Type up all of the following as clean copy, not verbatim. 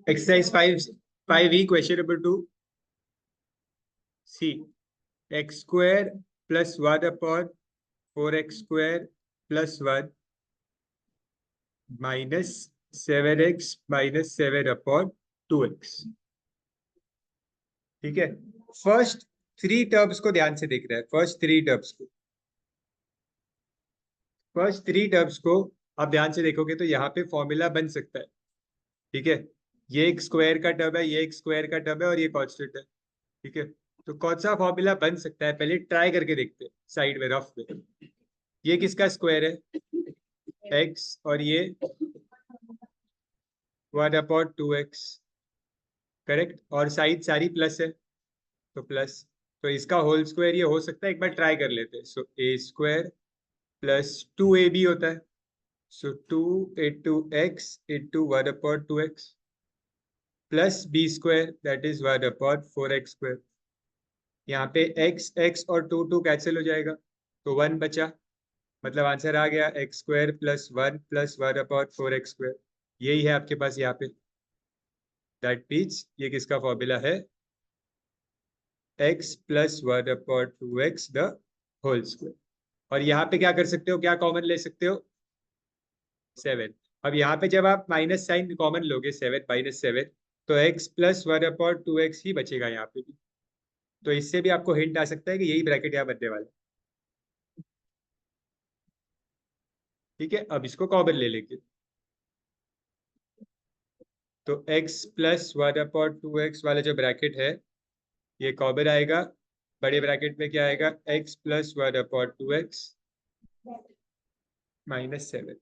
Exercise 5E, question number 2. C. X square plus 1 upon 4x square plus 1 minus 7x minus 7 upon 2x. ठीक है, first 3 terms को ध्यान से देख रहे हैं। फर्स्ट थ्री टर्म्स को आप ध्यान से देखोगे तो यहाँ पे फॉर्मूला बन सकता है। ठीक है, ये एक स्क्वायर का टर्म है, ये एक स्क्वायर का टर्म है और ये कांस्टेंट है। ठीक है, तो कौन सा फॉर्मूला बन सकता है पहले ट्राई करके देखते हैं साइड में रफ में। ये किसका स्क्वायर है? x, और ये 1/2x, करेक्ट, और साइड सारी प्लस है तो प्लस, तो इसका होल स्क्वायर ये हो सकता है। एक बार ट्राई कर लेते हैं। सो ए स्क्वायर प्लस 2ab होता है, so 2 into x into 1/2x plus B square that is 1/4x square. यहाँ पे x x और 2 2 कैंसिल हो जाएगा तो 1 बचा, मतलब आंसर आ गया x square plus 1 plus 1/4x square. यही है आपके पास यहाँ पे। दैट मीन्स ये किसका फॉर्मूला है? x plus 1/2x the whole square. और यहाँ पे क्या कर सकते हो, क्या कॉमन ले सकते हो? 7। अब यहाँ पे जब आप माइनस साइन कॉमन लोगे, 7 माइनस 7, तो x प्लस 1/2x ही बचेगा यहाँ पे भी। तो इससे भी आपको हिंट आ सकता है कि यही ब्रैकेट यहाँ बनने वाला है। ठीक है, अब इसको कॉमन ले लेंगे तो x प्लस 1/2x वाला जो ब्रैकेट है ये कॉमन आएगा। बड़े ब्रैकेट में क्या आएगा? x plus 1/2x minus 7।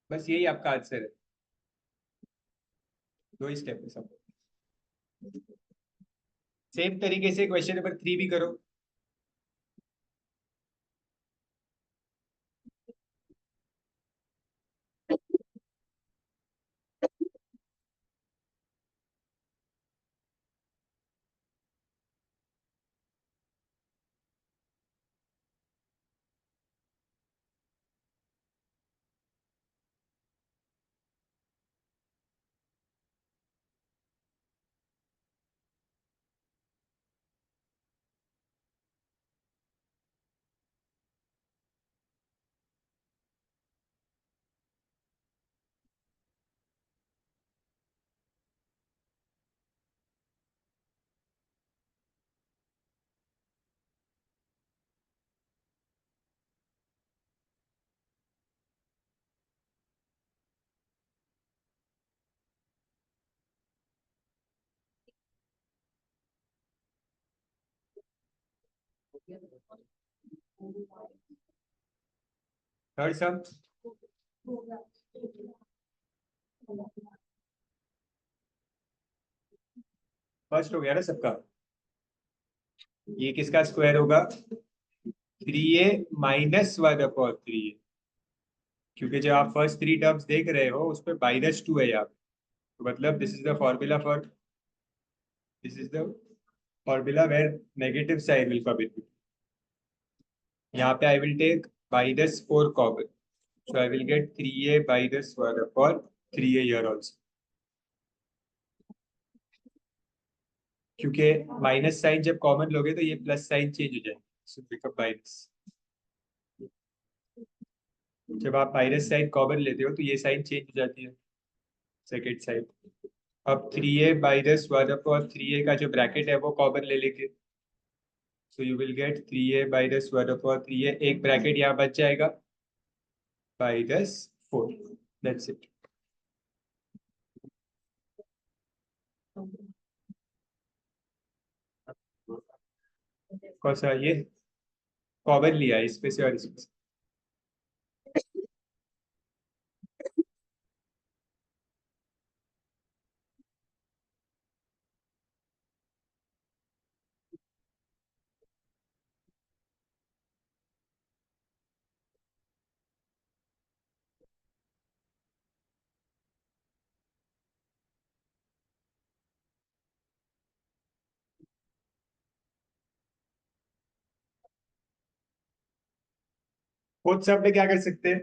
बस यही आपका आंसर है, दो ही स्टेप है सब। सेम तरीके से क्वेश्चन नंबर 3 भी करो। थर्ड सम फर्स्ट हो गया ना सबका। ये किसका स्क्वायर होगा? 3a माइनस 1/3a, क्योंकि जो आप फर्स्ट 3 टर्म्स देख रहे हो उसमें -2 है यहाँ पे। तो मतलब this is the formula where negative sign will come in. यहाँ पे I will take -4 common, so I will get 3a minus 1/3a here also, क्योंकि माइनस साइन जब कॉमन लोगे तो ये प्लस साइन चेंज हो जाएगा, so become माइनस। जब आप माइनस साइन कॉमन लेते हो तो ये साइन चेंज हो जाती है, सेकेंड साइन। अब 3a माइनस 1/3a का जो ब्रैकेट है वो कॉमन ले लेंगे, so you will get 3a minus 1/3a, एक ब्रैकेट यहाँ बच जाएगा -4। That's it. कौन सा ये कॉमन लिया है इसमें से और इसमें से। फोर्थ सब में क्या कर सकते हैं?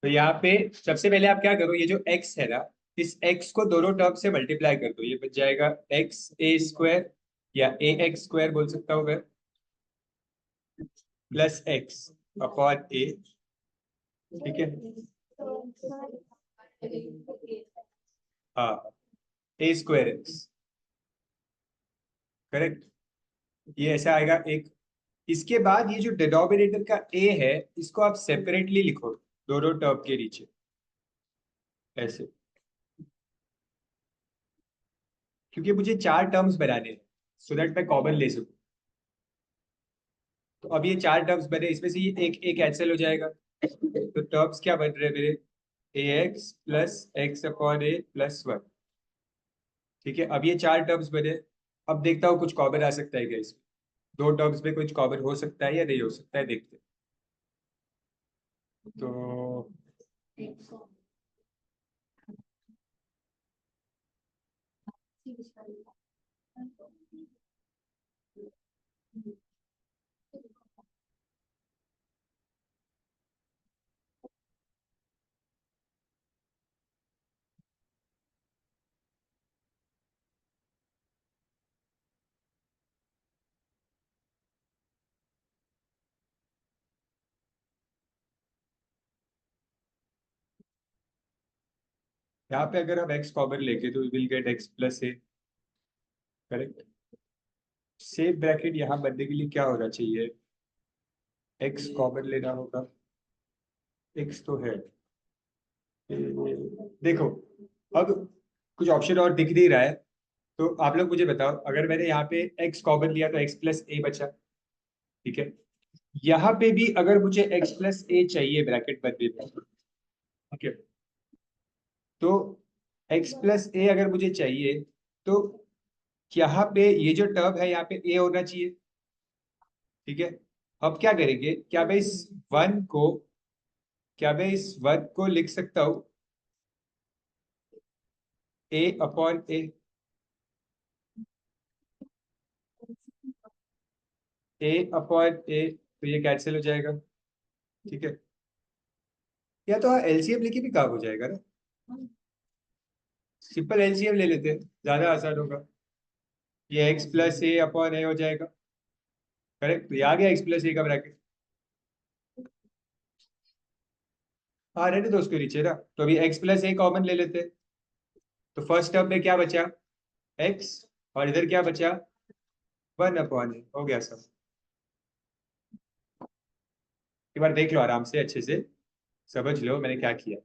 तो यहाँ पे सबसे पहले आप क्या करो, ये जो x है ना, इस x को दोनों टर्म से मल्टीप्लाई कर दो, ये बच जाएगा एक्स ए स्क्वायर, या ए एक्स स्क्वायर बोल सकता हूँ मैं, प्लस एक्स अपॉन ए। ठीक है। हाँ, ए स्क्वायर एक्स, करेक्ट। ये ऐसा आएगा एक। इसके बाद ये जो डिनोमिनेटर का ए है, इसको आप सेपरेटली लिखो दोनों टर्म के नीचे, ऐसे, क्योंकि मुझे चार टर्म्स बनाने हैं, सो दैट मैं कॉमन ले सकूं। तो अब ये चार टर्म्स बने, इसमें से ये एक एक कैंसिल हो जाएगा। तो टर्म्स क्या बन रहे हैं मेरे? ए एक्स प्लस एक्स अपॉन ए प्लस वन। ठीक है, अब ये चार टर्म्स बने। अब देखता हूँ कुछ कॉमन आ सकता है क्या इसमें। दो टर्म्स में कुछ कॉमन हो सकता है या नहीं हो सकता है, देखते हैं। तो यहाँ पे अगर हम एक्स कॉमन लेके तो will get x plus A, correct. Same bracket यहाँ बनने के लिए क्या होना चाहिए? एक्स कॉमन लेना होगा। एक्स तो है। देखो, अब कुछ ऑप्शन और दिख नहीं रहा है, तो आप लोग मुझे बताओ, अगर मैंने यहाँ पे एक्स कॉमन लिया तो एक्स प्लस ए बचा। ठीक है। यहाँ पे भी अगर मुझे एक्स प्लस ए चाहिए ब्रैकेट बनने में, ठीक है, तो एक्स प्लस ए अगर मुझे चाहिए, तो यहाँ पे ये जो टर्म है यहाँ पे ए होना चाहिए। ठीक है। अब क्या करेंगे, क्या मैं इस वन को लिख सकता हूँ ए अपॉन ए? ए अपॉन ए, तो ये कैंसिल हो जाएगा। ठीक है। या तो एलसीएम लेके भी काम हो जाएगा ना, सिंपल एलसीएम ले लेते हैं, ज्यादा आसान होगा। ये एक्स प्लस ए अपॉन ए हो जाएगा, करेक्ट। तो ये आ गया एक्स प्लस ए का ब्रैकेट। हाँ, रहने दो उसके नीचे ना। तो अभी एक्स प्लस ए कॉमन ले लेते हैं। तो फर्स्ट टर्म में क्या बचा? एक्स, और इधर क्या बचा? वन अपॉन ए, हो गया सब। एक बार देख लो आराम से, अच्छे से समझ लो मैंने क्या किया।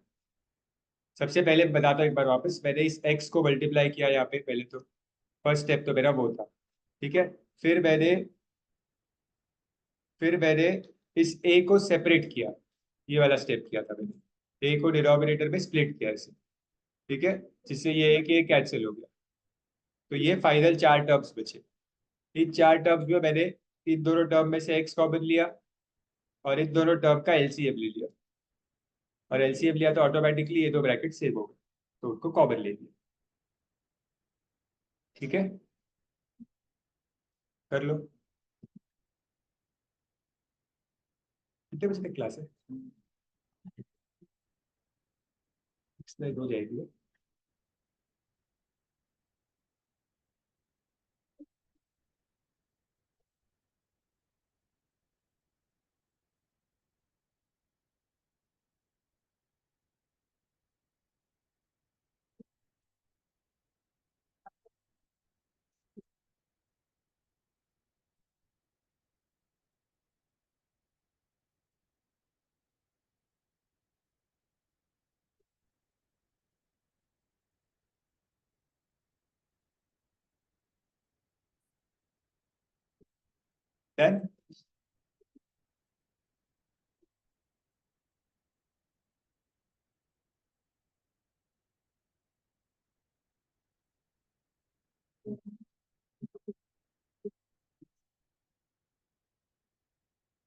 सबसे पहले बताता हूँ एक बार वापस, मैंने इस एक्स को मल्टीप्लाई किया यहाँ पे पहले, तो फर्स्ट स्टेप तो मेरा वो था। ठीक है। फिर मैंने फिर मैंने इस ए को सेपरेट किया, ये वाला स्टेप किया था मैंने, ए को डिनोमिनेटर में स्प्लिट किया इसे। ठीक है। जिससे ये एक एक कैंसिल हो गया। तो ये फाइनल चार टर्म्स बचे। इन चार टर्म्स में मैंने इन दोनों टर्म में से एक्स कॉमन लिया, और इन दोनों टर्म का एलसीएम ले लिया। और एलसीएम लिया तो ऑटोमेटिकली ये दो ब्रैकेट सेव हो गए, तो उनको कॉमन ले लिया। ठीक है, कर लो। कितने बजे तक क्लास है? इसमें हो जाएगी। डन।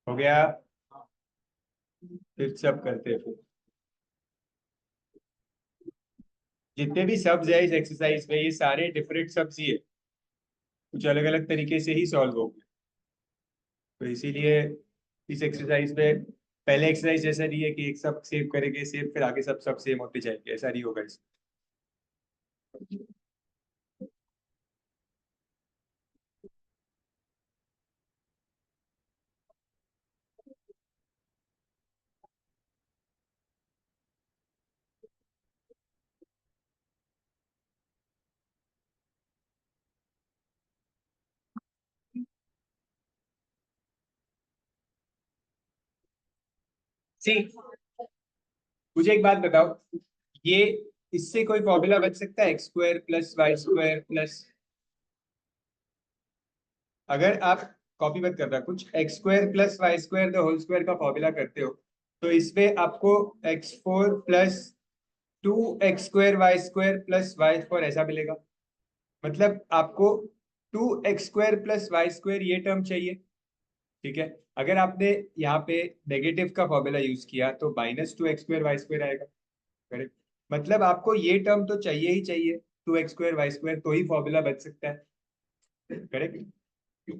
हो गया। फिर सब करते हैं फिर। जितने भी सब्स है इस एक्सरसाइज में, ये सारे डिफरेंट सब्स ही है, कुछ अलग अलग तरीके से ही सॉल्व होंगे। तो इसीलिए इस एक्सरसाइज में पहले एक्सरसाइज जैसा नहीं है कि एक सब सेव करेंगे सेव, फिर आगे सब सब सेम होते जाएंगे, ऐसा नहीं होगा इसमें। सी, मुझे एक बात बताओ, ये इससे कोई फॉर्मूला बन सकता है x square plus y square plus, अगर आप कॉपी मत करना कुछ, x square plus y square the whole square का फॉर्मूला करते हो, तो इसमें आपको x four plus two x square Y square plus Y four ऐसा मिलेगा। मतलब आपको two x square plus y square ये टर्म चाहिए। ठीक है, अगर आपने यहाँ पे नेगेटिव का फॉर्मूला यूज किया तो minus two x square Y square आएगा। करेक्ट, मतलब आपको ये टर्म तो चाहिए ही चाहिए, two x square Y square, तो ही फॉर्मूला बन सकता है। Correct,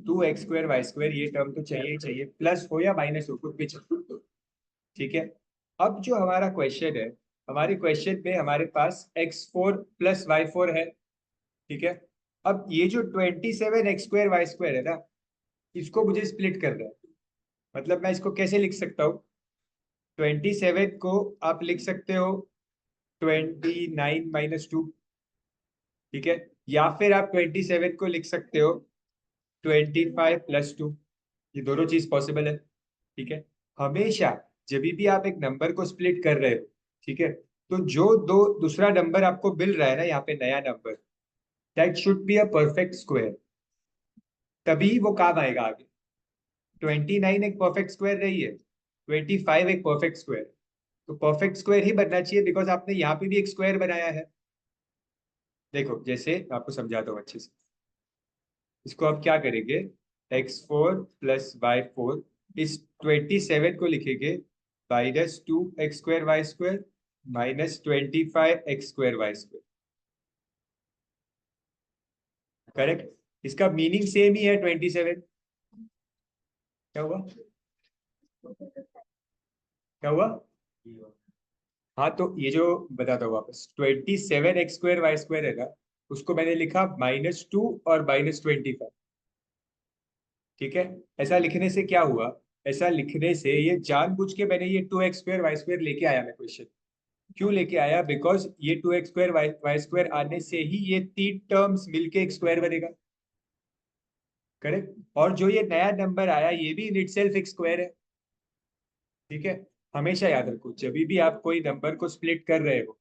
two x square Y square ये टर्म तो चाहिए ही चाहिए, प्लस हो या माइनस हो कुछ भी चलो। ठीक है, अब जो हमारा क्वेश्चन है, हमारे क्वेश्चन में हमारे पास X four plus Y four है। ठीक है, अब ये जो twenty seven x square Y square है ना, इसको मुझे स्प्लिट करना है। मतलब मैं इसको कैसे लिख सकता हूँ, ट्वेंटी सेवन को आप लिख सकते हो ट्वेंटी नाइन माइनस टू। ठीक है, या फिर आप ट्वेंटी सेवन को लिख सकते हो ट्वेंटी फाइव प्लस टू। ये दोनों चीज पॉसिबल है। ठीक है, हमेशा जब भी आप एक नंबर को स्प्लिट कर रहे हो, ठीक है, तो जो दो दूसरा नंबर आपको मिल रहा है ना यहाँ पे नया number, that should be a perfect square, तभी वो काम आएगा आगे। ट्वेंटी नाइन एक परफेक्ट स्क्वायर रही है, ट्वेंटी फाइव एक परफेक्ट स्क्वायर, तो परफेक्ट स्क्वायर ही बनना चाहिए, बिकॉज आपने यहाँ पे भी एक स्क्वायर बनाया है। देखो जैसे आपको समझाता हूँ अच्छे से, इसको आप क्या करेंगे, x four plus Y four, इस ट्वेंटी सेवन को लिखेंगे minus two x square Y square minus twenty five x square Y square. Correct, इसका मीनिंग सेम ही है, ट्वेंटी सेवन। क्या हुआ, क्या हुआ? हाँ, तो ये जो बताता हूँ वापस, twenty seven x square Y square है ना, उसको मैंने लिखा माइनस टू और माइनस ट्वेंटी फाइव। ठीक है, ऐसा लिखने से क्या हुआ, ऐसा लिखने से ये जानबूझ के मैंने ये two x square Y square लेके आया मैं क्वेश्चन। क्यों लेके आया, बिकॉज ये two x square Y square आने से ही ये तीन टर्म्स मिलके एक स्क्वायर बनेगा। करेक्ट, और जो ये नया नंबर आया ये भी इन इटसेल्फ एक स्क्वायर है। ठीक है, हमेशा याद रखो जब भी आप कोई नंबर को स्प्लिट कर रहे हो,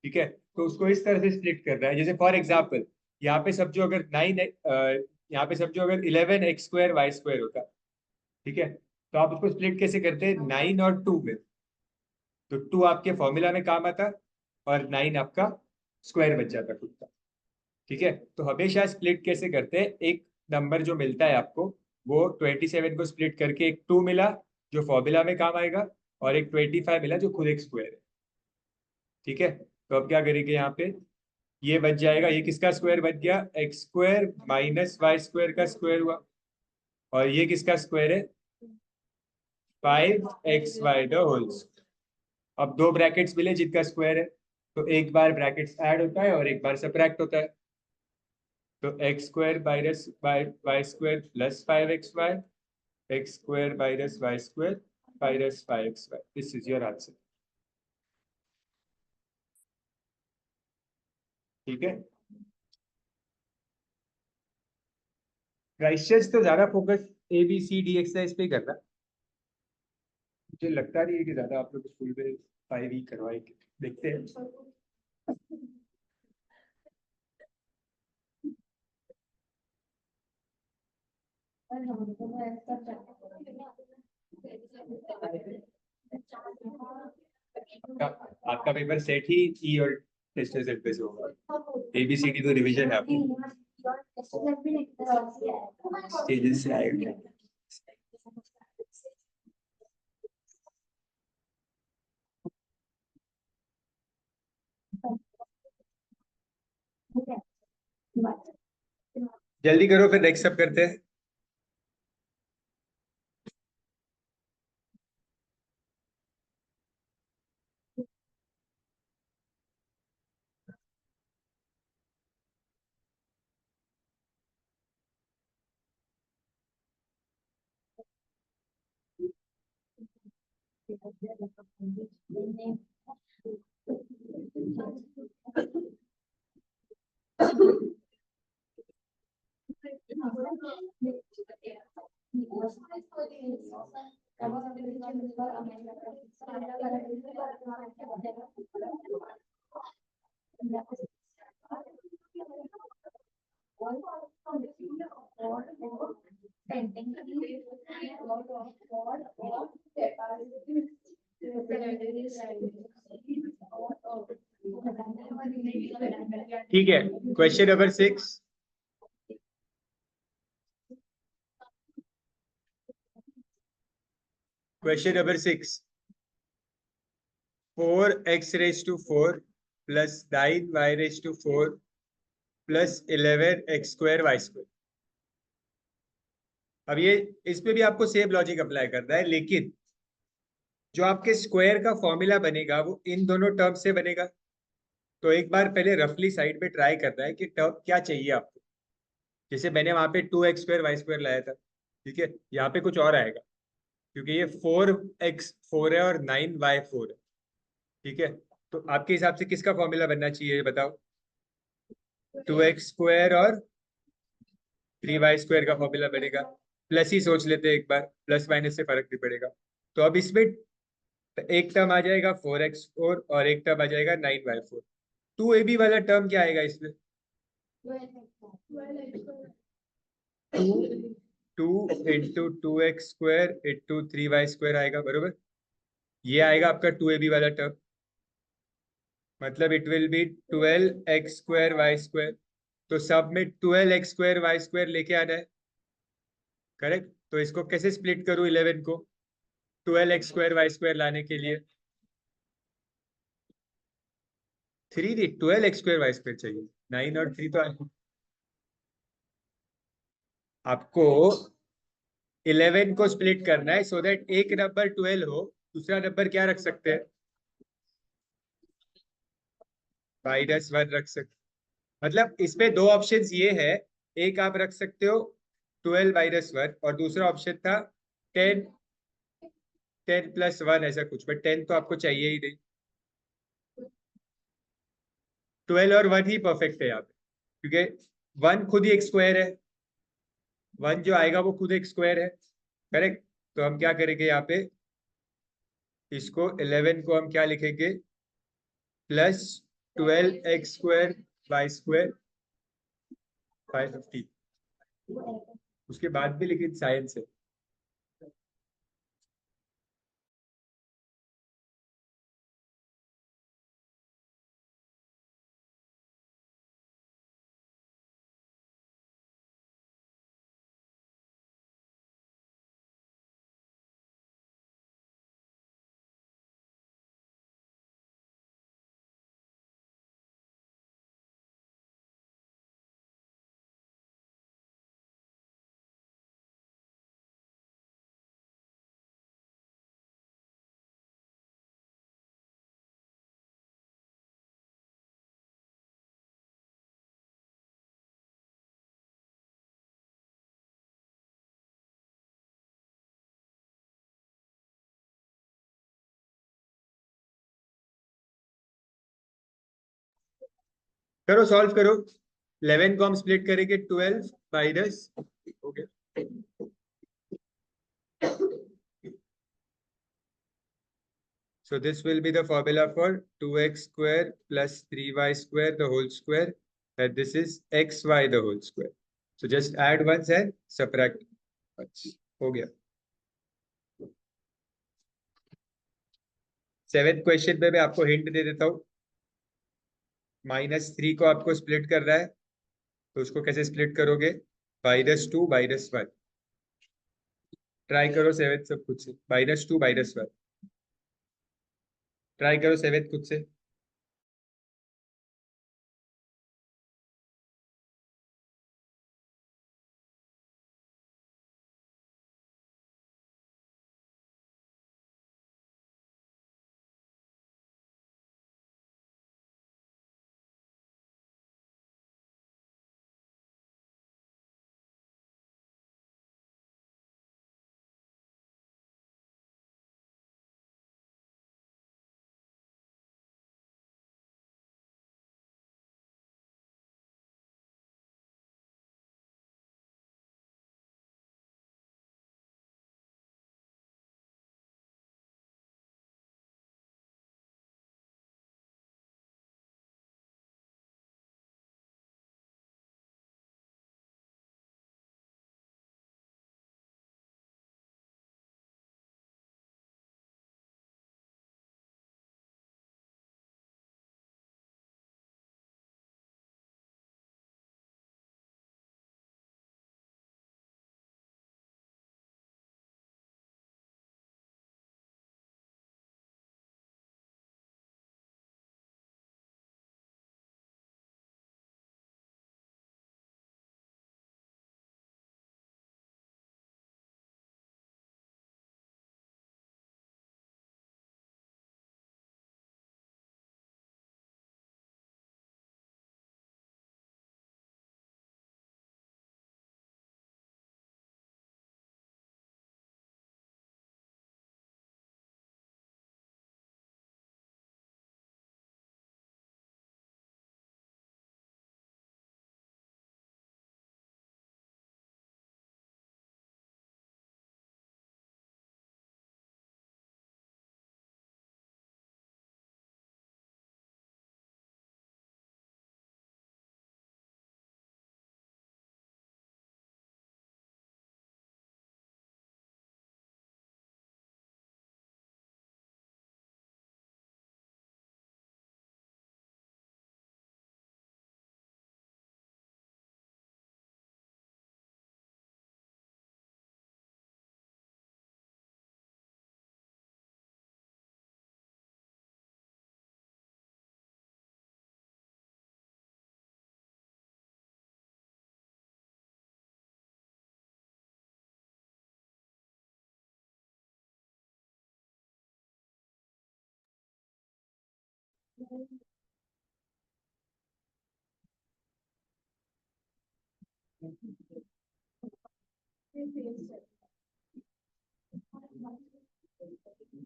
ठीक है, तो उसको इस तरह से स्प्लिट कर रहा है, जैसे फॉर एग्जाम्पल यहाँ पे समझो अगर नाइन, यहाँ पे समझो अगर eleven x square Y square होता, ठीक है, तो आप उसको स्प्लिट कैसे करते हैं, नाइन और टू में, तो टू आपके फॉर्मूला में काम आता और नाइन आपका स्क्वायर बच जाता खुद का। ठीक है, तो हमेशा स्प्लिट कैसे करते हैं, एक नंबर जो मिलता है आपको, वो ट्वेंटी सेवन को स्प्लिट करके एक टू मिला जो फॉर्मूला में काम आएगा, और एक ट्वेंटी फाइव मिला जो खुद एक स्क्वायर है। ठीक है, तो अब क्या करेंगे यहाँ पे, ये बच जाएगा, ये किसका स्क्वायर बच गया, x square minus y square का स्क्वायर हुआ, और ये किसका स्क्वायर है, five x y the whole. अब दो ब्रैकेट्स मिले जिनका स्क्वायर है, तो एक बार ब्रैकेट्स ऐड होता है और एक बार सबट्रैक्ट होता है। तो x square minus y square plus five x y, x square minus y square minus five x y, this is your answer. ठीक है, क्राइस्टचर्च तो ज्यादा focus a b c d exercise पे करना, मुझे लगता नहीं है कि ज्यादा आप लोग स्कूल में फाइव ही करवाएंगे, देखते हैं। आपका पेपर सेट ही ई और टेस्ट सेट पे से होगा। एबीसीडी तो रिवीजन है आपकी, स्टेजेस से आएगा। जल्दी करो फिर नेक्स्ट सब करते हैं। ठीक है, question number 6। Question number 6, 4x⁴ plus 9y⁴ plus 11x²y²। अब ये इसमें भी आपको सेम लॉजिक अप्लाई करना है, लेकिन जो आपके स्क्वायर का फॉर्मूला बनेगा वो इन दोनों टर्म से बनेगा। तो एक बार पहले रफली साइड पे ट्राई करना है कि टर्म क्या चाहिए आपको। जैसे मैंने वहां पे 2x²y² लाया था, ठीक है, यहाँ पे कुछ और आएगा क्योंकि ये 4x4 है और 9y4 है, ठीक है। तो आपके हिसाब से किसका फॉर्मूला बनना चाहिए, बताओ। 2x² और 3y² का फॉर्मूला बनेगा। प्लस ही सोच लेते हैं एक बार, प्लस माइनस से फर्क नहीं पड़ेगा। तो अब इसमें एक टर्म आ जाएगा 4x4 और एक टर्म आ जाएगा 9y4। 2ab वाला टर्म क्या आएगा इसमें? 2 × 2x² × 3y² आएगा, बरोबर। ये आएगा आपका 2ab वाला टर्म, मतलब इट विल बी 12x²y²। तो सब में 12x²y² लेके आना है, करेक्ट। तो इसको कैसे स्प्लिट करूं 11 को 12x²y² लाने के लिए? 3 नहीं, 12x²y² चाहिए। 9 और 3 तो आपको 11 को स्प्लिट करना है सो दैट एक नंबर 12 हो, दूसरा नंबर क्या रख सकते हैं? -1 रख सकते। मतलब इसमें दो ऑप्शंस ये है, एक आप रख सकते हो 12 - 1 और दूसरा ऑप्शन था 10 10 + 1 ऐसा कुछ, बट 10 तो आपको चाहिए ही नहीं। 12 और 1 ही परफेक्ट है यहाँ पे, क्योंकि 1 खुद ही एक स्क्वायर है। 1 जो आएगा वो खुद एक स्क्वायर है, करेक्ट। तो हम क्या करेंगे यहाँ पे, इसको 11 को हम क्या लिखेंगे, प्लस 12x²y² 550। उसके बाद भी लेकिन साइंस है। करो, सॉल्व करो। 11 को हम स्प्लिट करेंगे 12 माइनस, हो गया। So this will be the formula for 2x² plus 3y² the whole square, and this is xy the whole square. So just add ones and subtract. अच्छा हो गया। 7th क्वेश्चन में मैं आपको हिंट दे देता हूँ। -3 को आपको स्प्लिट कर रहा है, तो उसको कैसे स्प्लिट करोगे? -2 -1। ट्राई करो 7th सब खुद से। -2 -1। ट्राई करो 7th खुद से।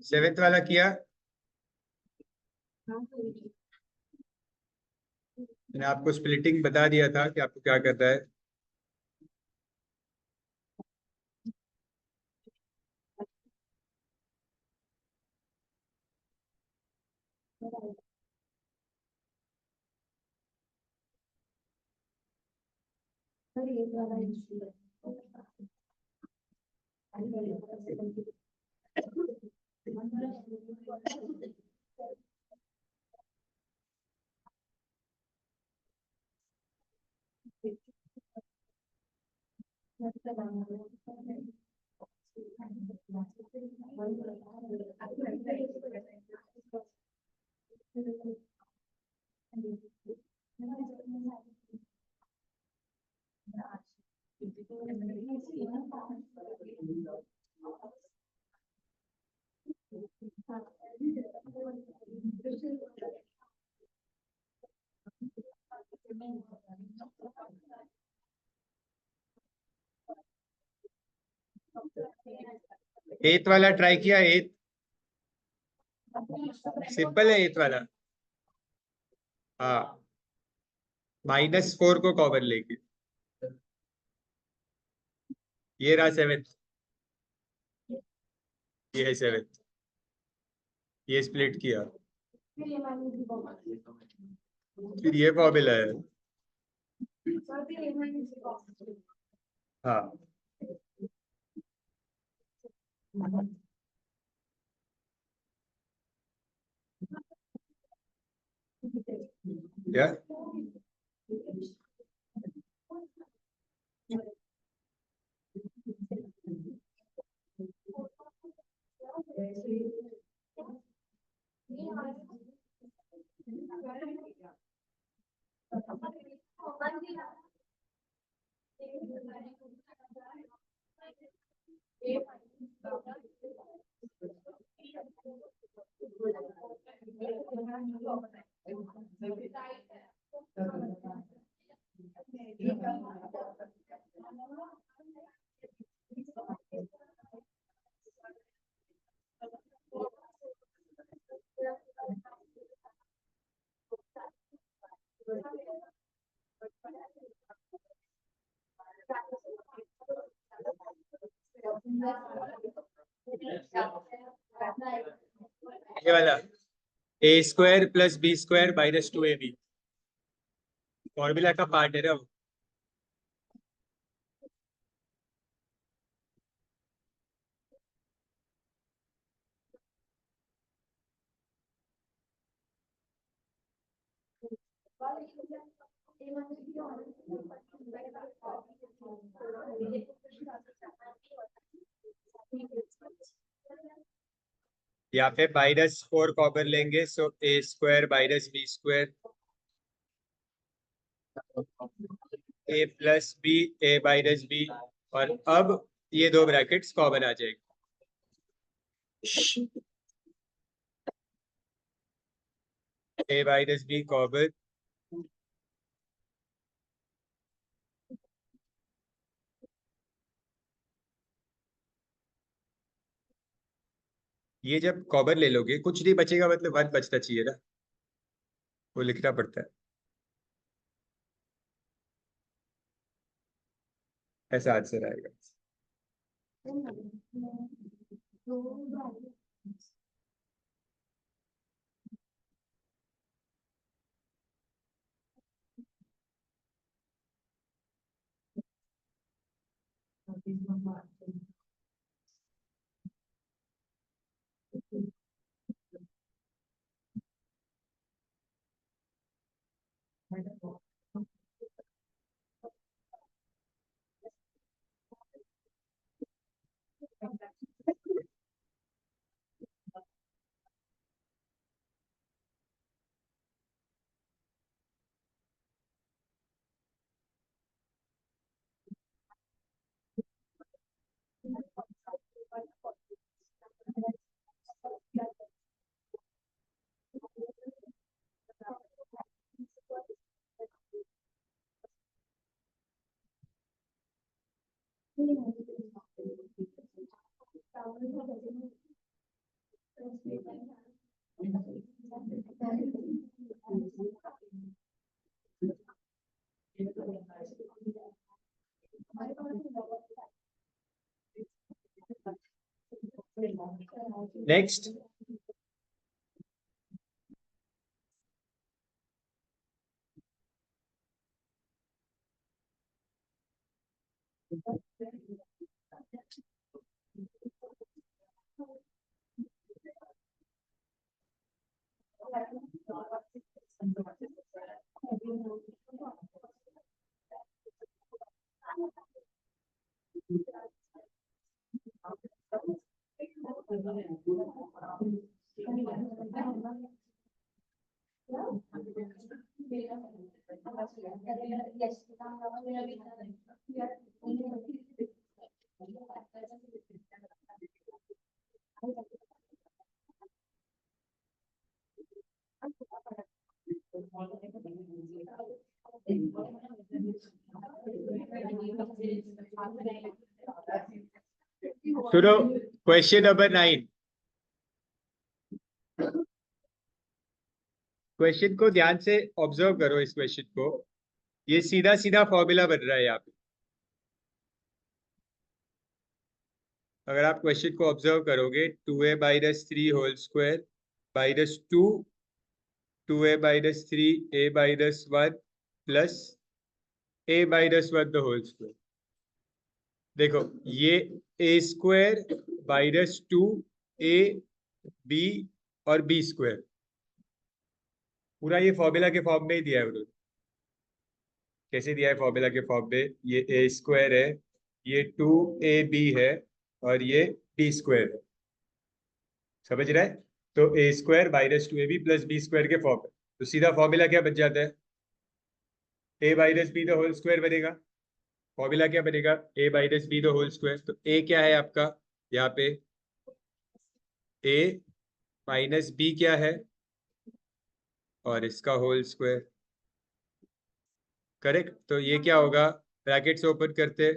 सेवेंथ वाला किया? मैंने आपको स्प्लिटिंग बता दिया था कि आपको क्या करना है। एथ वाला ट्राई किया? एथ सिंपल है एथ वाला। हाँ, -4 को कॉमन लेके। ये रहा 7th। ये है 7th। ये स्प्लिट किया, फिर ये फॉर्मूला है। हाँ, क्या ये वाला a² + b² - 2ab फॉर्मूला का पार्ट है ना वो। यहाँ पे -4 कॉमन लेंगे, सो a² - b² a + b a - b, और अब ये दो ब्रैकेट्स कॉमन आ जाएंगे। a - b कॉमन, ये जब कॉमन ले लोगे कुछ नहीं बचेगा, मतलब 1 बचना चाहिए ना, वो लिखना पड़ता है, ऐसा आंसर आएगा। नेक्स्ट, सुनो, क्वेश्चन नंबर 9। क्वेश्चन को ध्यान से ऑब्जर्व करो, इस क्वेश्चन को, ये सीधा सीधा फॉर्मूला बन रहा है यहाँ पे। अगर आप क्वेश्चन को ऑब्जर्व करोगे, 2a - 3 whole square -2 2a - 3 a - 1 प्लस a - 1 द होल स्क्वायर। देखो ये a square minus 2 a b और बी स्क्वायर पूरा ये फॉर्मूला के फॉर्म में ही दिया है उन्होंने। कैसे दिया है फॉर्मूला के फॉर्म में? ये ए स्क्वायर है, ये 2ab है और ये बी स्क्वायर है। समझ रहा है? तो A square minus 2ab plus B square के फॉर्म में, तो सीधा फॉर्मूला क्या बन जाता है? A minus B the whole square बनेगा। फॉर्मूला क्या बनेगा? A minus B the whole square. तो ए क्या है आपका यहाँ पे? ए माइनस बी क्या है? और इसका होल स्क्वायर। करेक्ट। तो ये क्या होगा? ब्रैकेट्स ओपन करते,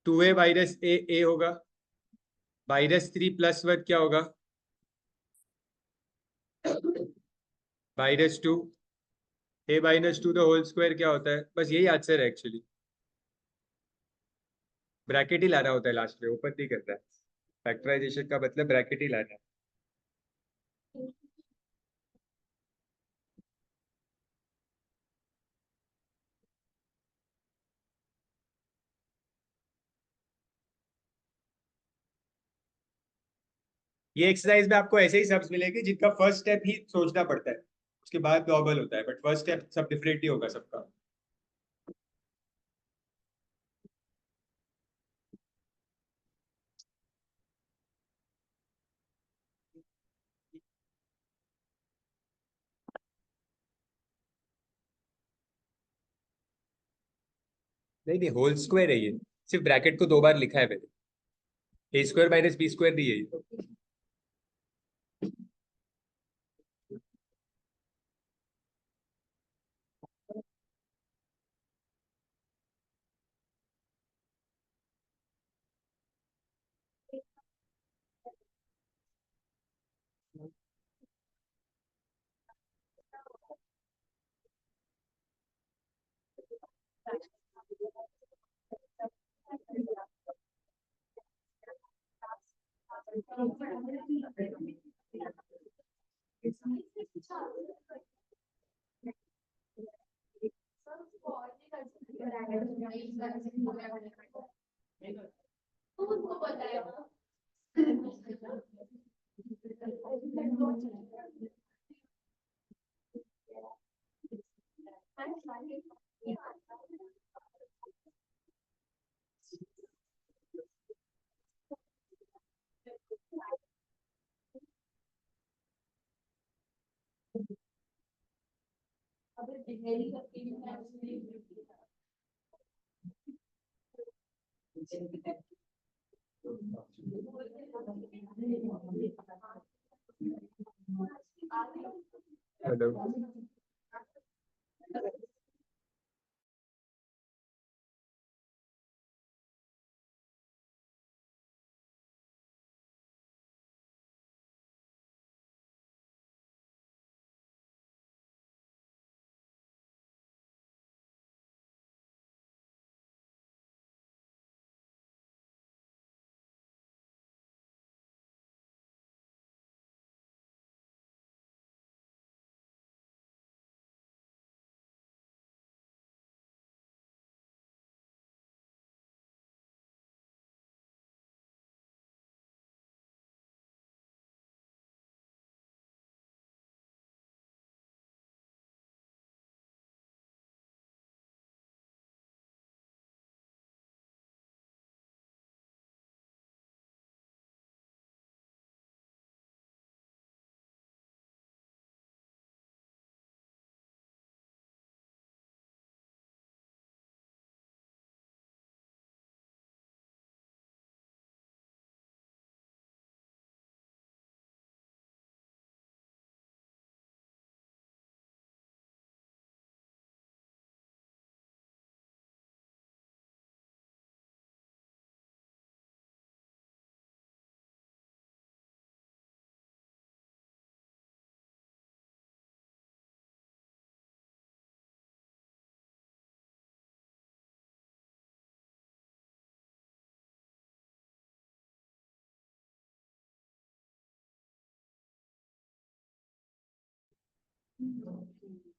2a माइनस ए होगा, -3 प्लस 1 क्या होगा? -2। ए माइनस 2 द होल स्क्वायर क्या होता है? बस यही आंसर है एक्चुअली। ब्रैकेट ही लाना होता है लास्ट में, ओपन नहीं करना है। फैक्टराइजेशन का मतलब ब्रैकेट ही लाना है। ये एक्सरसाइज में आपको ऐसे ही सब्स मिलेंगे जिनका फर्स्ट स्टेप ही सोचना पड़ता है, उसके बाद नॉर्मल होता है, बट फर्स्ट स्टेप सब डिफरेंट ही होगा सबका। नहीं नहीं, होल स्क्वायर है ये। सिर्फ ब्रैकेट को दो बार लिखा है मैंने। ए स्क्वायर माइनस बी स्क्वायर नहीं है ये। Hello.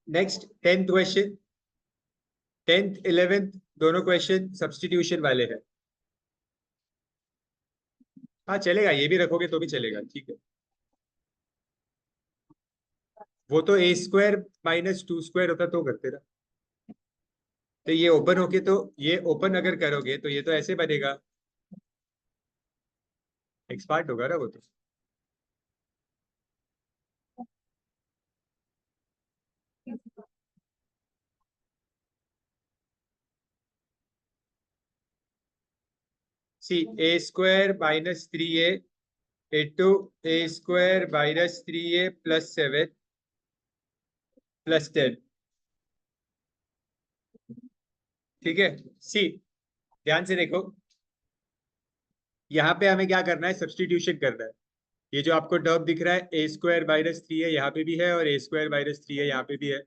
Next 10th question. 10th 11th दोनों क्वेश्चन सब्स्टिट्यूशन वाले हैं। हाँ चलेगा, ये भी रखोगे तो भी चलेगा, ठीक है। वो तो A square minus to square होता तो करते ना। तो ये ओपन होके, तो ये ओपन अगर करोगे तो ये तो ऐसे बनेगा, एक्सपार्ट होगा ना वो तो। सी ए स्क्वायर माइनस थ्री ए इंटू ए स्क्वायर माइनस थ्री ए प्लस सेवन प्लस टेन। ठीक है। सी, ध्यान से देखो, यहाँ पे हमें क्या करना है, सब्स्टिट्यूशन करना है। ये जो आपको टर्म दिख रहा है ए स्क्वायर माइनस थ्री है, यहाँ पे भी है, और ए स्क्वायर माइनस थ्री है यहाँ पे भी है।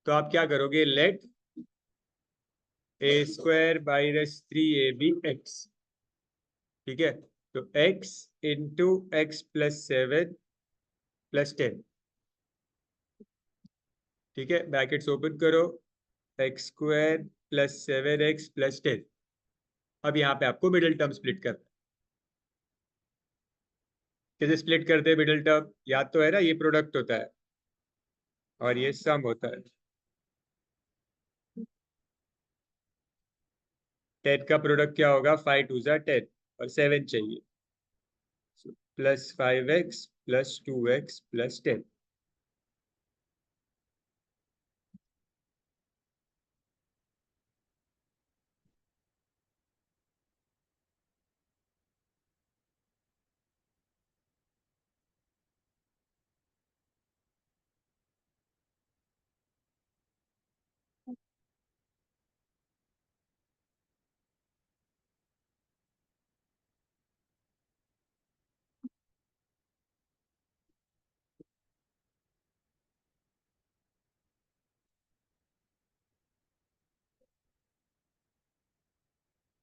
तो आप क्या करोगे, let a square minus three a b x. ठीक है, तो x into x plus seven plus ten. ठीक है, ब्रैकेट्स ओपन करो, x square plus seven x plus ten. अब यहाँ पे आपको मिडिल टर्म स्प्लिट करना है। कैसे स्प्लिट करते हैं मिडिल टर्म, याद तो है ना, ये प्रोडक्ट होता है और ये सम होता है। टेन का प्रोडक्ट क्या होगा, फाइव टू जा टेन, और सेवन चाहिए, plus five x plus two x plus ten.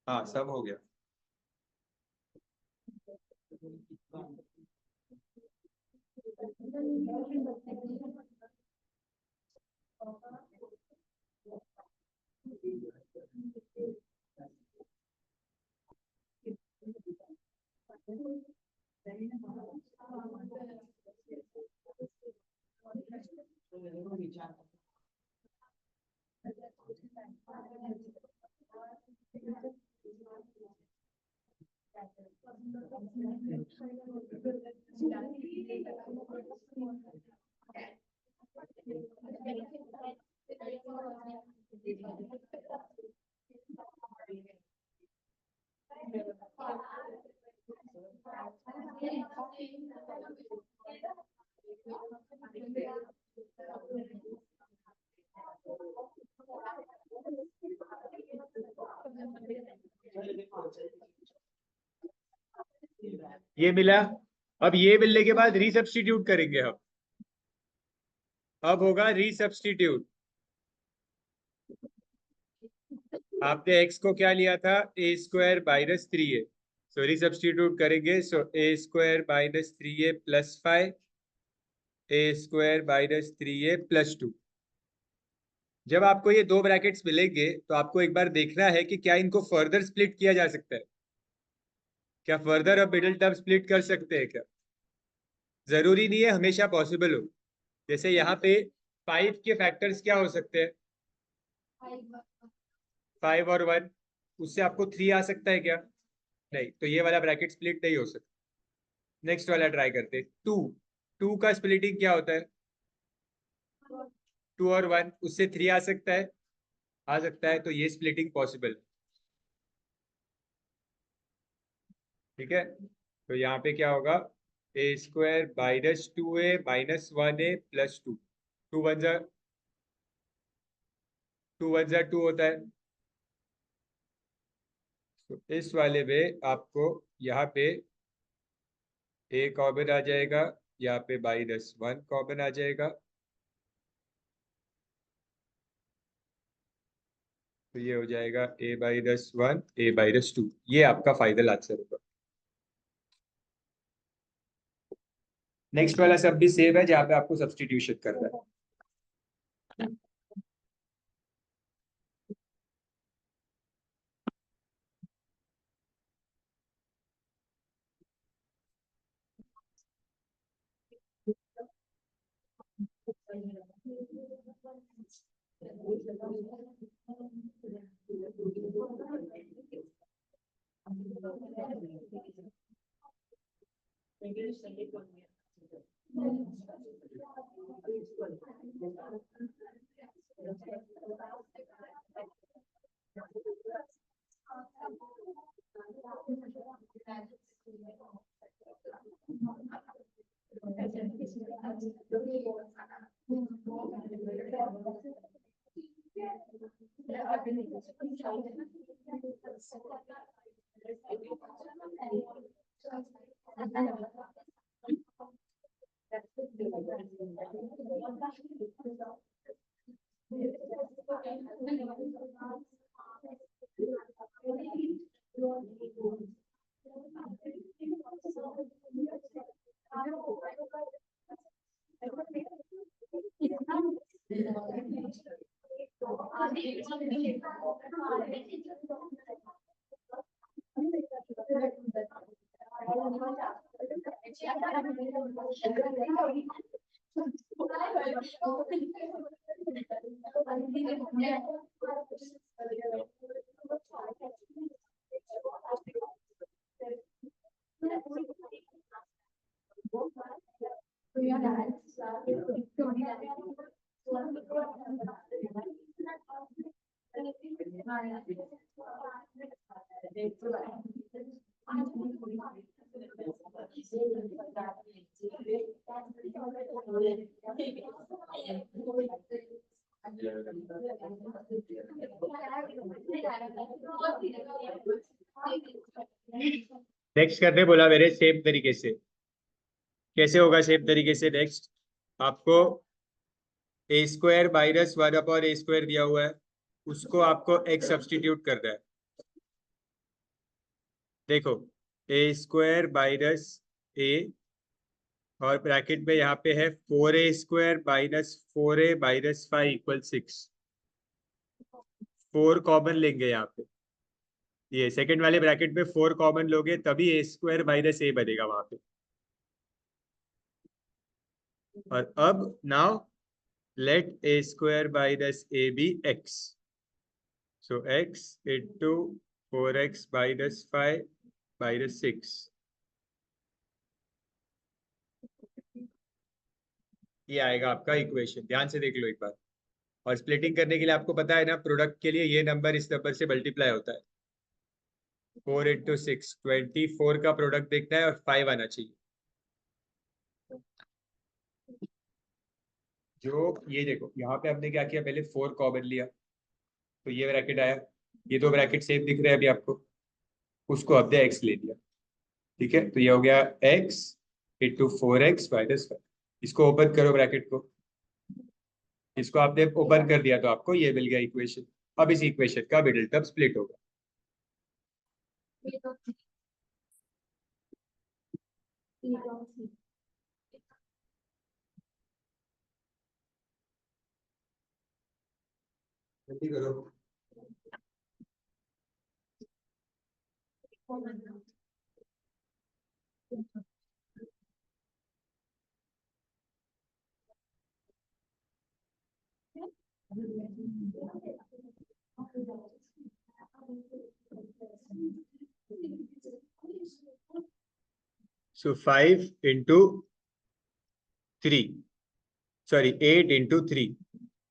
हाँ सब हो गया। ये मिला। अब ये मिलने के बाद रीसब्स्टिट्यूट करेंगे हम। अब होगा रीसब्स्टिट्यूट। आपने x को क्या लिया था, ए स्क्वायर माइनस थ्री ए। सो रीसब्स्टिट्यूट करेंगे, सो ए square minus three A plus five, A square minus three A plus to. जब आपको ये दो ब्रैकेट्स मिलेंगे तो आपको एक बार देखना है कि क्या इनको फर्दर स्प्लिट किया जा सकता है। क्या फर्दर अब मिडिल टर्म स्प्लिट कर सकते हैं क्या? जरूरी नहीं है हमेशा पॉसिबल हो। जैसे यहाँ पे फाइव के फैक्टर्स क्या हो सकते हैं, फाइव और वन, उससे आपको थ्री आ सकता है क्या? नहीं, तो ये वाला ब्रैकेट स्प्लिट नहीं हो सकता। नेक्स्ट वाला ट्राई करते हैं, टू। टू का स्प्लिटिंग क्या होता है, टू और वन, उससे थ्री आ सकता है, आ सकता है, तो ये स्प्लिटिंग पॉसिबल। ठीक है, तो यहाँ पे क्या होगा, A square minus two A minus one A plus two. Two one जा, टू वन जा टू होता है। तो इस वाले में आपको यहाँ पे ए कॉमन आ जाएगा, यहाँ पे माइनस वन कॉमन आ जाएगा, तो ये हो जाएगा ए माइनस वन ए माइनस टू। ये आपका फाइनल आंसर होगा। नेक्स्ट वाला सब भी सेम है, जहाँ पे आपको सब्स्टिट्यूशन करना है। नेक्स्ट करने बोला मेरे सेम तरीके से। कैसे होगा सेम तरीके से? नेक्स्ट आपको ए स्क्वायर माइनस वन अपॉन ए स्क्वायर दिया हुआ है, उसको आपको एक्स सब्सटीट्यूट करना है। देखो, ए स्क्वायर माइनस ए, और ब्रैकेट में यहाँ पे है 4a² minus 4a minus 5 equal 6। 4 common लेंगे यहाँ पे, ये सेकंड वाले ब्रैकेट में 4 कॉमन लोगे तभी a² माइनस ए बनेगा वहां पे। और अब now let a² minus a b x, so x into 4x minus 5 minus 6। ये आएगा आपका इक्वेशन, ध्यान से देख लो एक बार। और स्प्लिटिंग करने के लिए आपको पता है ना, प्रोडक्ट के लिए ये नंबर इस नंबर से मल्टीप्लाई होता है। 4 इंटू 6 24 का प्रोडक्ट देखना है और 5 आना चाहिए। जो ये देखो यहाँ पे हमने क्या किया, पहले 4 कॉमन लिया तो ये ब्रैकेट आया, ये दो ब्रैकेट सेम दिख रहे हैं अभी आपको, उसको हमने एक्स ले लिया। ठीक है, तो ये हो गया एक्स इंटू 4x माइनस 5। इसको ओपन करो ब्रैकेट को, इसको आपने ओपन कर दिया तो आपको ये मिल गया इक्वेशन। अब इस इक्वेशन का मिडिल टर्म स्प्लिट होगा। जल्दी करो। सो 5 इंटू 3, सॉरी 8 इंटू 3,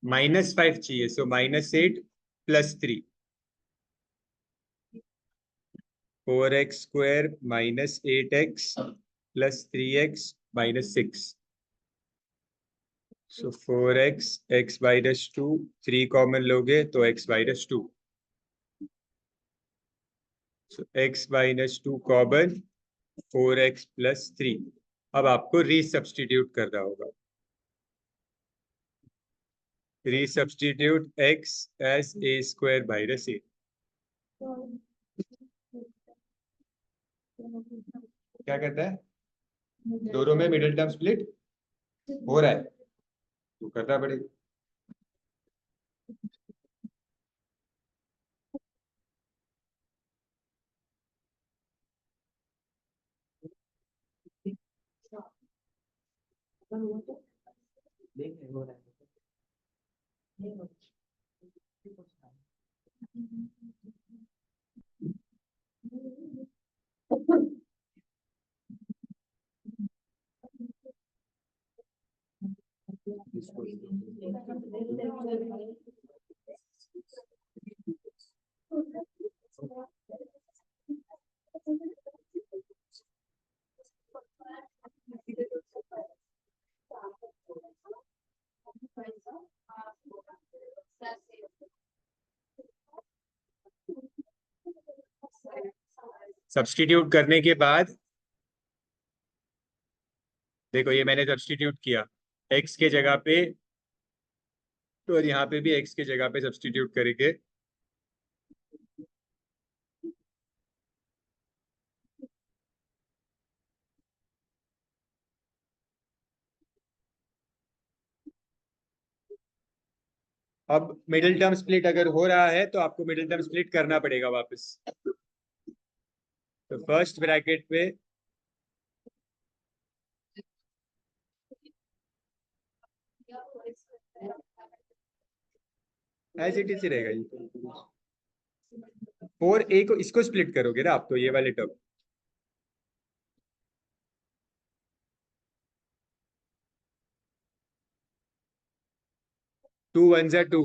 -5 चाहिए, so -8 plus 3, 4x² minus 8x plus 3x minus 6। So 4x x minus 2, 3 common लोगे तो x minus 2, so x minus 2 common, 4x plus 3। अब आपको रीसब्स्टिट्यूट करना होगा। Resubstitute x as a² minus 8। क्या करता है? दोनों में मिडिल टर्म स्प्लिट हो रहा है तो करना पड़ेगा। सब्स्टिट्यूट करने के बाद देखो ये मैंने सब्स्टिट्यूट किया x के जगह पे, तो और यहाँ पे भी x के जगह पे सब्स्टिट्यूट करेंगे। अब मिडिल टर्म स्प्लिट अगर हो रहा है तो आपको मिडिल टर्म स्प्लिट करना पड़ेगा वापस। तो फर्स्ट ब्रैकेट पे एज इट इज ही रहेगा ये। 4a को इसको स्प्लिट करोगे ना आप, तो ये वाले टर्म 2 1 जा 2।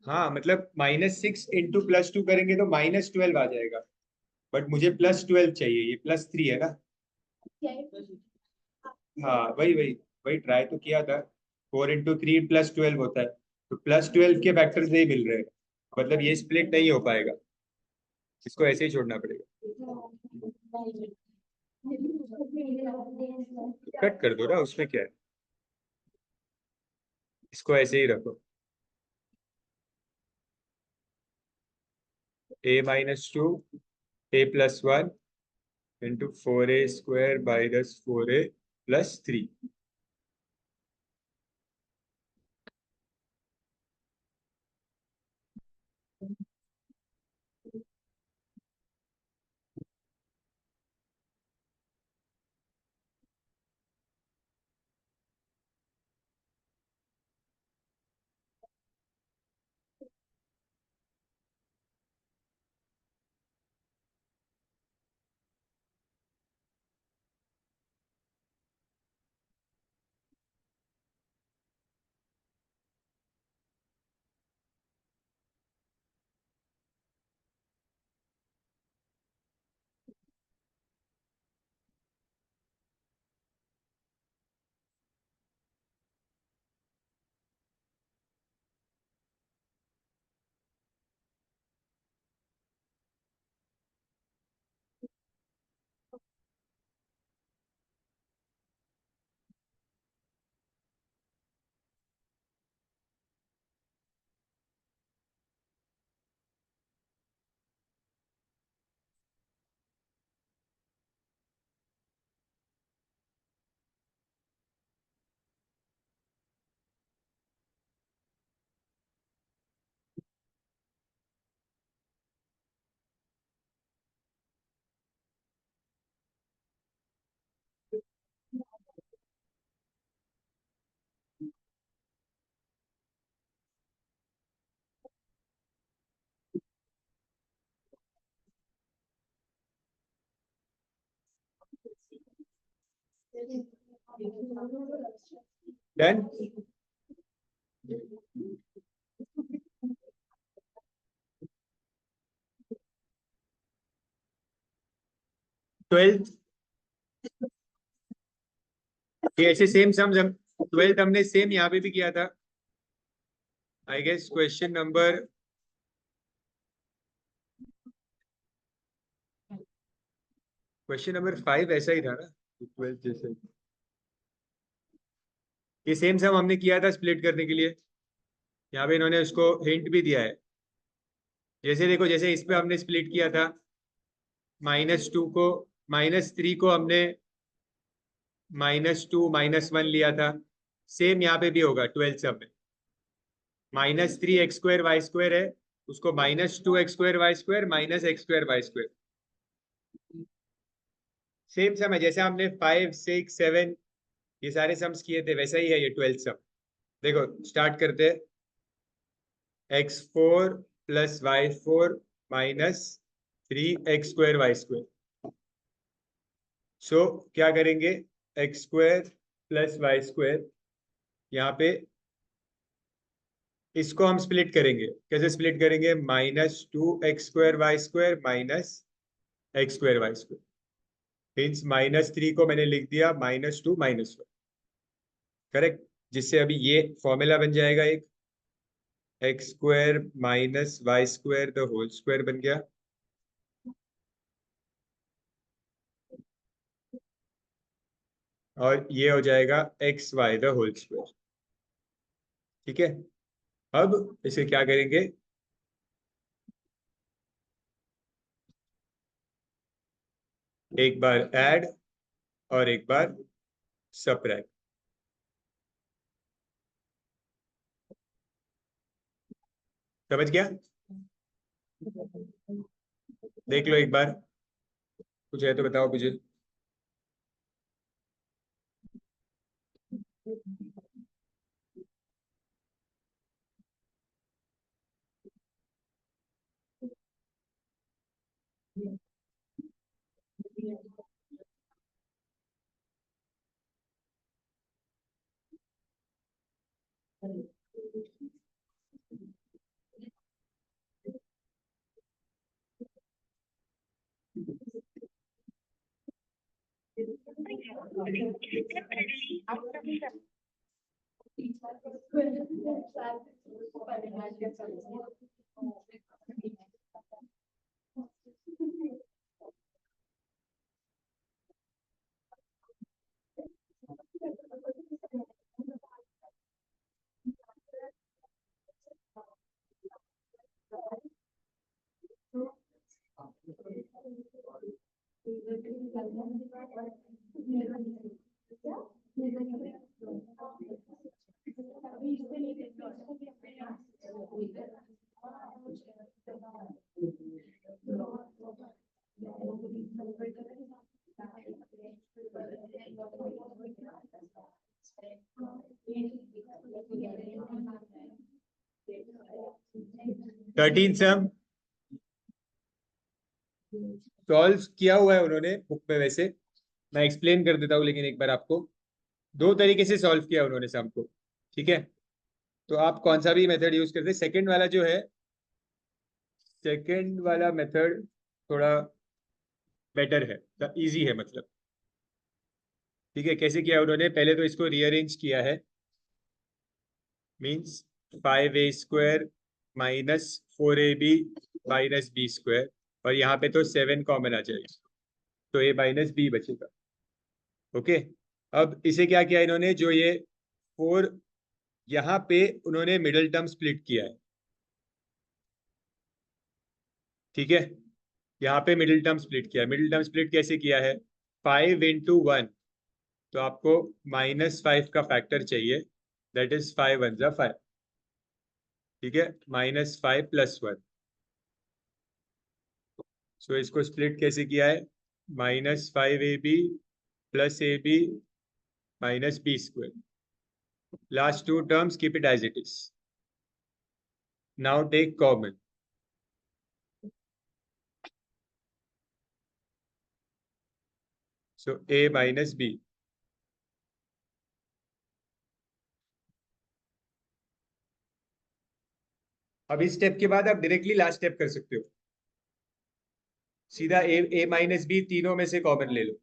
हाँ मतलब -6 इंटू +2 करेंगे तो -12 आ जाएगा। बट मुझे +12 चाहिए, ये +3 है ना। हाँ वही वही वही ट्राई तो किया था। 4 × 3 +12 होता है, तो +12 के फैक्टर्स नहीं मिल रहे हैं, मतलब ये स्प्लिट नहीं हो पाएगा, इसको ऐसे ही छोड़ना पड़ेगा। कट कर दो ना, उसमें क्या है, इसको ऐसे ही रखो। a-2 a+1 into 4a² minus 4a+3। Done. 12th ये ऐसे सेम सम्स हम 12th हमने सेम यहाँ पे भी किया था। आई गेस क्वेश्चन नंबर 5 ऐसा ही था ना 12th जैसे। ये सेम सम हमने किया था स्प्लिट करने के लिए। यहाँ पे इन्होंने उसको हिंट भी दिया है। जैसे देखो, जैसे इस पे हमने स्प्लिट किया था, -2 को, -3 को हमने -2 -1 लिया था। सेम यहाँ पे भी होगा 12th सब में। -3 x² y² है, उसको -2 x² y² -x² y²। Same सम है, जैसे हमने 5 6 7 ये सारे सम्स किए थे, वैसा ही है ये 12th सम। देखो स्टार्ट करते हैं। x4 + y4 - 3 x² y²। सो क्या करेंगे, x² + y², यहाँ पे इसको हम स्प्लिट करेंगे। कैसे स्प्लिट करेंगे, -2 x² y² -x² y²। Means -3 को मैंने लिख दिया -2 -1। करेक्ट। जिससे अभी ये फॉर्मूला बन जाएगा, एक x² - y² the whole square बन गया। और ये हो जाएगा xy द होल स्क्वायर। ठीक है। अब इसे क्या करेंगे, एक बार ऐड और एक बार सबट्रैक्ट। समझ गया। देख लो एक बार, कुछ है तो बताओ मुझे। थर्टीन सम सॉल्व किया हुआ है उन्होंने बुक में। वैसे मैं एक्सप्लेन कर देता हूँ, लेकिन एक बार आपको, दो तरीके से सॉल्व किया उन्होंने सम को। ठीक है। तो आप कौन सा भी मेथड यूज करते हैं, सेकंड वाला जो है, सेकंड वाला मेथड थोड़ा बेटर है, इजी है मतलब। ठीक है। कैसे किया उन्होंने, पहले तो इसको रीअरेंज किया है। Means 5a² -4ab -b²। और यहाँ पे तो 7 कॉमन आ जाएगा, तो a -b बचेगा। ओके। अब इसे क्या किया इन्होंने, जो ये 4, यहाँ पे उन्होंने मिडिल टर्म स्प्लिट किया है। ठीक है। यहाँ पे मिडिल टर्म स्प्लिट किया है। मिडिल टर्म स्प्लिट कैसे किया है, 5 × 1, तो आपको -5 का फैक्टर चाहिए, दैट इज 5 1 ज़ा 5। ठीक है। -5 + 1। सो इसको स्प्लिट कैसे किया है, -5ab + ab -b²। Last two terms keep it as it is. Now take common. So a - b, अब इस स्टेप के बाद आप डायरेक्टली लास्ट स्टेप कर सकते हो, सीधा ए माइनस बी तीनों में से कॉमन ले लो।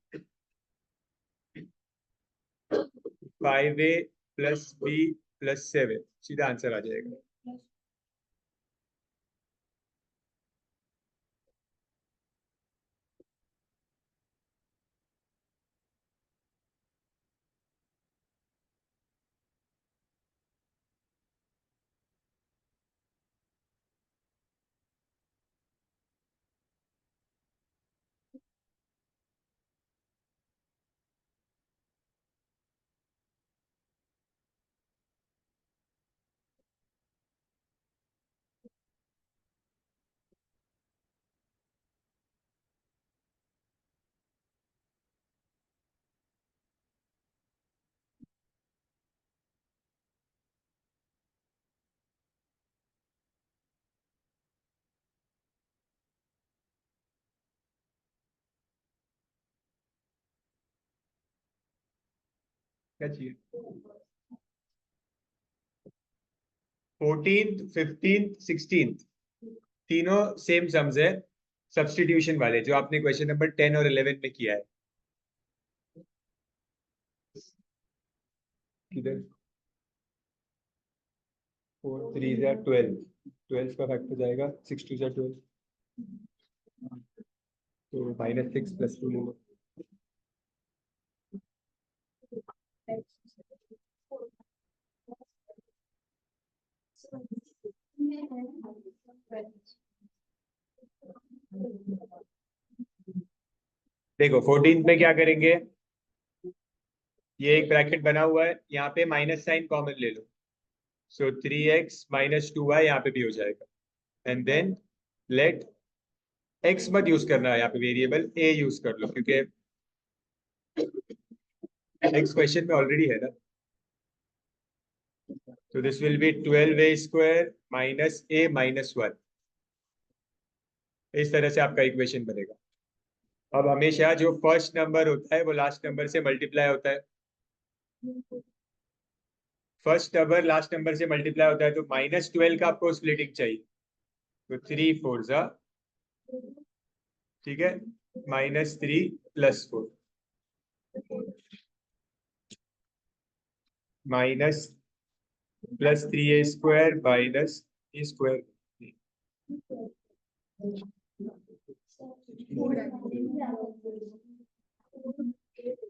5a प्लस बी प्लस 7, सीधा आंसर आ जाएगा। क्या चाहिए? 14th 15th 16th तीनों सेम सम्स है, सब्स्टिट्यूशन वाले, जो आपने क्वेश्चन नंबर 10 और 11 में किया है। किधर? 4 3 जा 12, 12 का फैक्टर जाएगा 6 2 जा 12, तो -6 + 2 ले लो। देखो 14 में क्या करेंगे, ये एक ब्रैकेट बना हुआ है, यहाँ पे माइनस साइन कॉमन ले लो, सो 3x - 2y यहाँ पे भी हो जाएगा। एंड देन लेट x मत यूज करना है यहाँ पे, वेरिएबल a यूज कर लो, क्योंकि x क्वेश्चन में ऑलरेडी है ना। तो this will be 12a² - a - 1। इस तरह से आपका इक्वेशन बनेगा। अब हमेशा जो फर्स्ट नंबर होता है वो लास्ट नंबर से मल्टीप्लाई होता है, फर्स्ट नंबर लास्ट नंबर से मल्टीप्लाई होता है, तो -12 का आपको स्प्लिटिंग चाहिए, तो 3 4 जा, ठीक है, -3 + 4 माइनस +3a² - a²।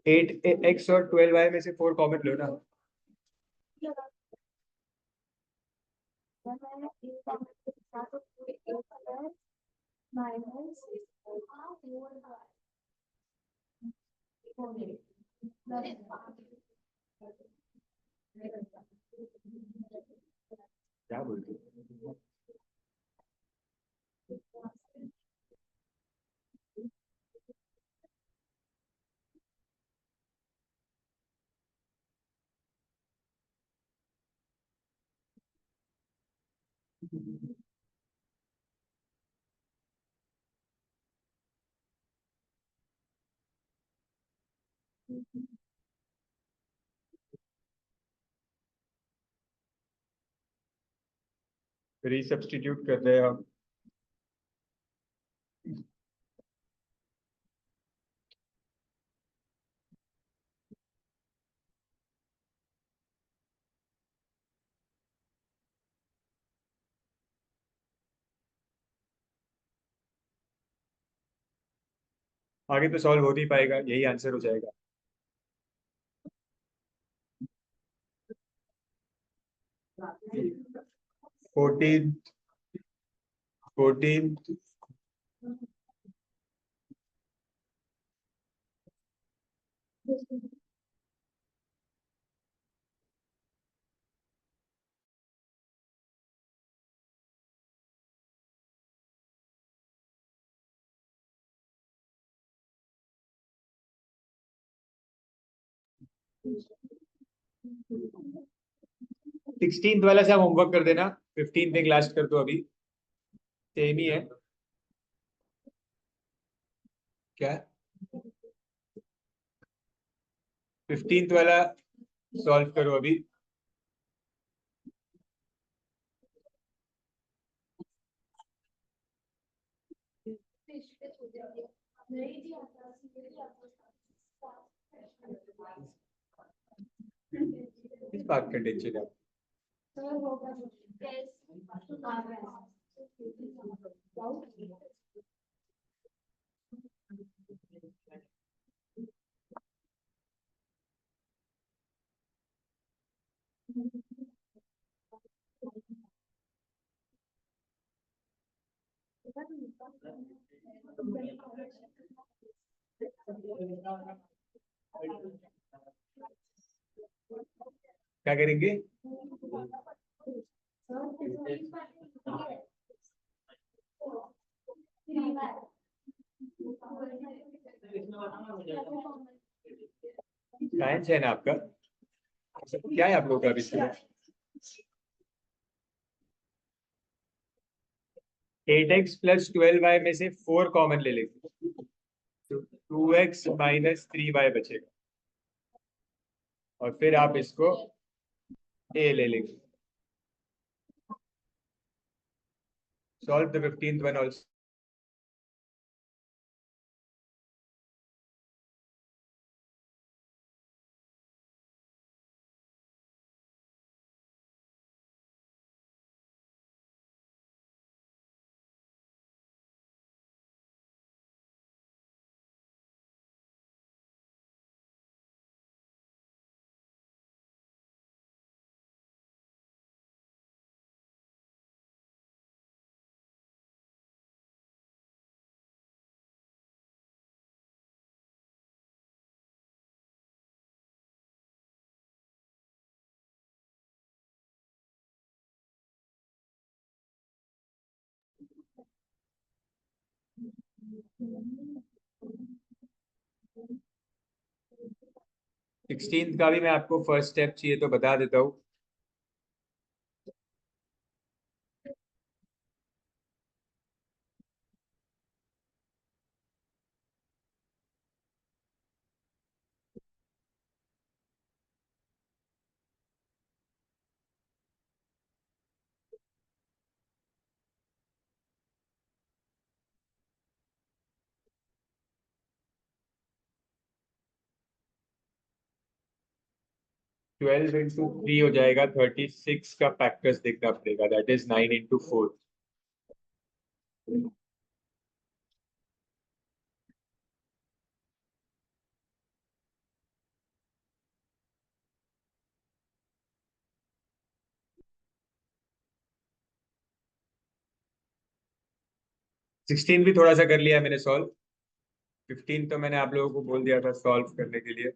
8x और 12y में से 4 कॉमन लो ना। क्या बोलते हो? रीसब्स्टिट्यूट कर रहे हैं हम। आगे तो सॉल्व हो नहीं पाएगा, यही आंसर हो जाएगा। 14 14 16th वाला से आप होमवर्क कर देना, 15th एक लास्ट कर दो, अभी सेम ही है। क्या? 15th वाला सॉल्व करो अभी। पार्क का टेंशन है? क्या करेंगे? साइंस है ना आपका? क्या है आप लोगों का अभी? 8x प्लस 12y में से 4 कॉमन ले लेंगे तो 2x माइनस 3y बचेगा, और फिर आप इसको a ले लेंगे. Solve the 15th one also. Sixteenth का भी मैं आपको फर्स्ट स्टेप चाहिए तो बता देता हूँ. ट्वेल्व इंटू थ्री हो जाएगा 36 का फैक्टर्स देखना पड़ेगा, दैट इज 9 इंटू 4. 16 भी थोड़ा सा कर लिया मैंने सॉल्व. 15 तो मैंने आप लोगों को बोल दिया था सॉल्व करने के लिए.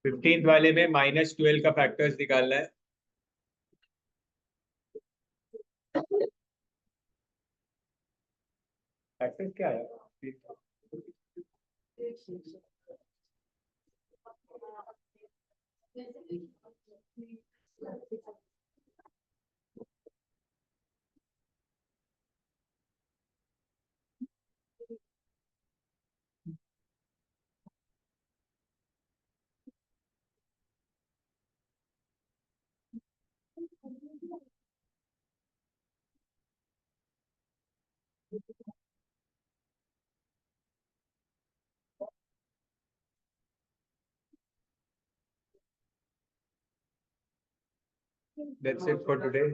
फिफ्टींथ वाले में -12 का फैक्टर्स निकालना है. फैक्टर्स क्या है? That's it for today.